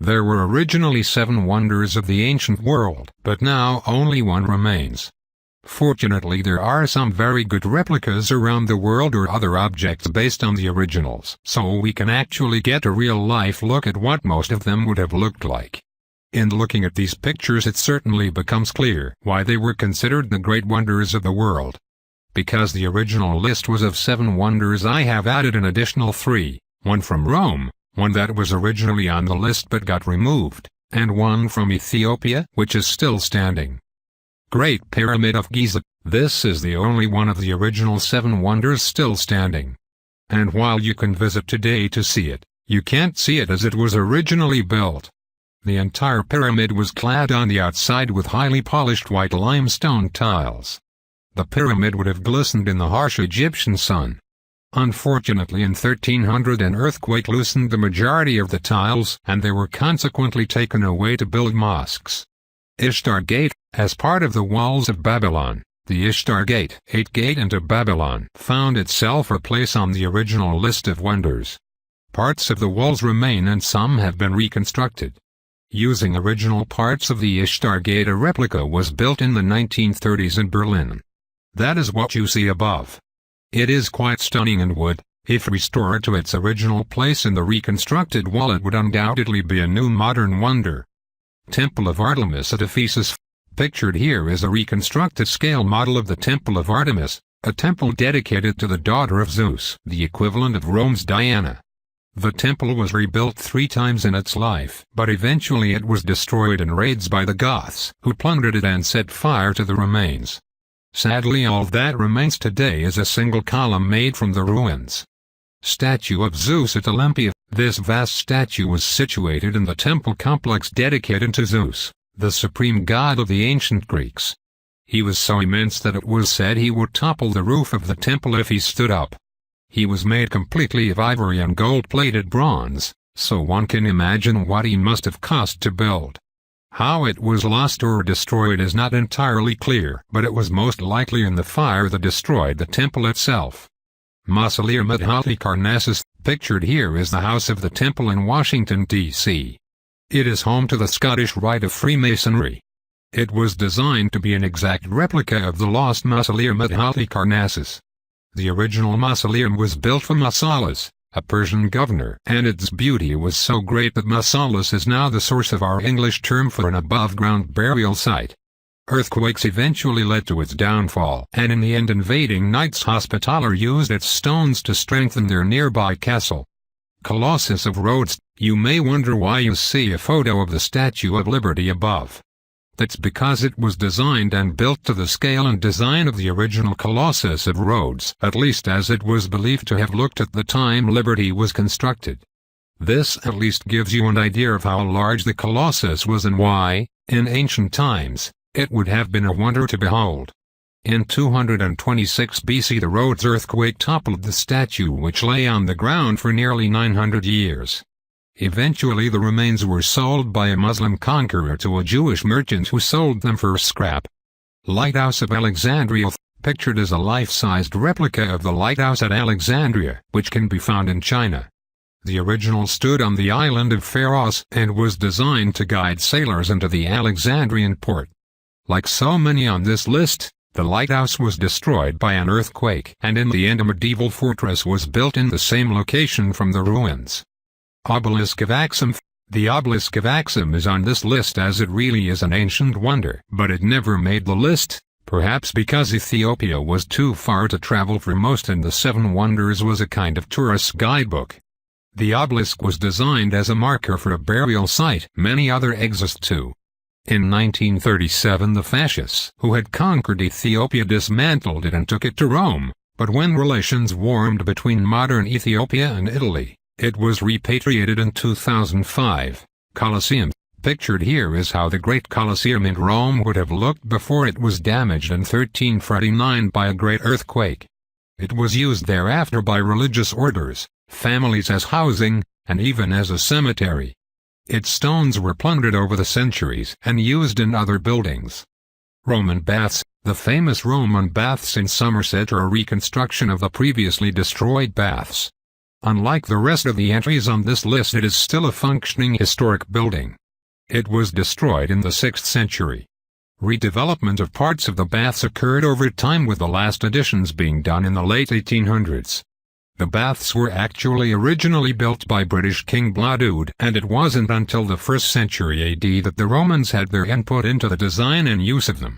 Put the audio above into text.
There were originally 7 wonders of the ancient world, but now only one remains. Fortunately, there are some very good replicas around the world or other objects based on the originals, so we can actually get a real-life look at what most of them would have looked like. In looking at these pictures, it certainly becomes clear why they were considered the great wonders of the world. Because the original list was of 7 wonders, I have added an additional 3, one from Rome, one that was originally on the list but got removed, and one from Ethiopia, which is still standing. Great Pyramid of Giza. This is the only one of the original 7 wonders still standing. And while you can visit today to see it, you can't see it as it was originally built. The entire pyramid was clad on the outside with highly polished white limestone tiles. The pyramid would have glistened in the harsh Egyptian sun. Unfortunately, in 1300 an earthquake loosened the majority of the tiles, and they were consequently taken away to build mosques. Ishtar Gate. As part of the walls of Babylon, the Ishtar Gate, 8th gate into Babylon, found itself a place on the original list of wonders. Parts of the walls remain and some have been reconstructed. Using original parts of the Ishtar Gate, a replica was built in the 1930s in Berlin. That is what you see above. It is quite stunning and would, if restored to its original place in the reconstructed wall, it would undoubtedly be a new modern wonder. Temple of Artemis at Ephesus. Pictured here is a reconstructed scale model of the Temple of Artemis, a temple dedicated to the daughter of Zeus, the equivalent of Rome's Diana. The temple was rebuilt 3 times in its life, but eventually it was destroyed in raids by the Goths, who plundered it and set fire to the remains. Sadly, all that remains today is a single column made from the ruins. Statue of Zeus at Olympia. This vast statue was situated in the temple complex dedicated to Zeus, the supreme god of the ancient Greeks. He was so immense that it was said he would topple the roof of the temple if he stood up. He was made completely of ivory and gold-plated bronze, so one can imagine what he must have cost to build. How it was lost or destroyed is not entirely clear, but it was most likely in the fire that destroyed the temple itself. Mausoleum at Halicarnassus. Pictured here is the House of the Temple in Washington, D.C. It is home to the Scottish Rite of Freemasonry. It was designed to be an exact replica of the lost Mausoleum at Halicarnassus. The original mausoleum was built for Mausolus, a Persian governor, and its beauty was so great that Mausolus is now the source of our English term for an above-ground burial site. Earthquakes eventually led to its downfall, and in the end invading Knights Hospitaller used its stones to strengthen their nearby castle. Colossus of Rhodes. You may wonder why you see a photo of the Statue of Liberty above. That's because it was designed and built to the scale and design of the original Colossus of Rhodes, at least as it was believed to have looked at the time Liberty was constructed. This at least gives you an idea of how large the Colossus was and why, in ancient times, it would have been a wonder to behold. In 226 BC the Rhodes earthquake toppled the statue, which lay on the ground for nearly 900 years. Eventually the remains were sold by a Muslim conqueror to a Jewish merchant who sold them for scrap. Lighthouse of Alexandria. Pictured is a life-sized replica of the Lighthouse at Alexandria, which can be found in China. The original stood on the island of Pharos and was designed to guide sailors into the Alexandrian port. Like so many on this list, the lighthouse was destroyed by an earthquake, and in the end a medieval fortress was built in the same location from the ruins. Obelisk of Axum. The Obelisk of Axum is on this list as it really is an ancient wonder, but it never made the list, perhaps because Ethiopia was too far to travel for most and the 7 Wonders was a kind of tourist guidebook. The obelisk was designed as a marker for a burial site. Many other exist too. In 1937 the fascists, who had conquered Ethiopia, dismantled it and took it to Rome, but when relations warmed between modern Ethiopia and Italy, it was repatriated in 2005. Colosseum. Pictured here is how the Great Colosseum in Rome would have looked before it was damaged in 1349 by a great earthquake. It was used thereafter by religious orders, families as housing, and even as a cemetery. Its stones were plundered over the centuries and used in other buildings. Roman baths. The famous Roman baths in Somerset are a reconstruction of the previously destroyed baths. Unlike the rest of the entries on this list, it is still a functioning historic building. It was destroyed in the 6th century. Redevelopment of parts of the baths occurred over time, with the last additions being done in the late 1800s. The baths were actually originally built by British King Bladud, and it wasn't until the 1st century AD that the Romans had their input into the design and use of them.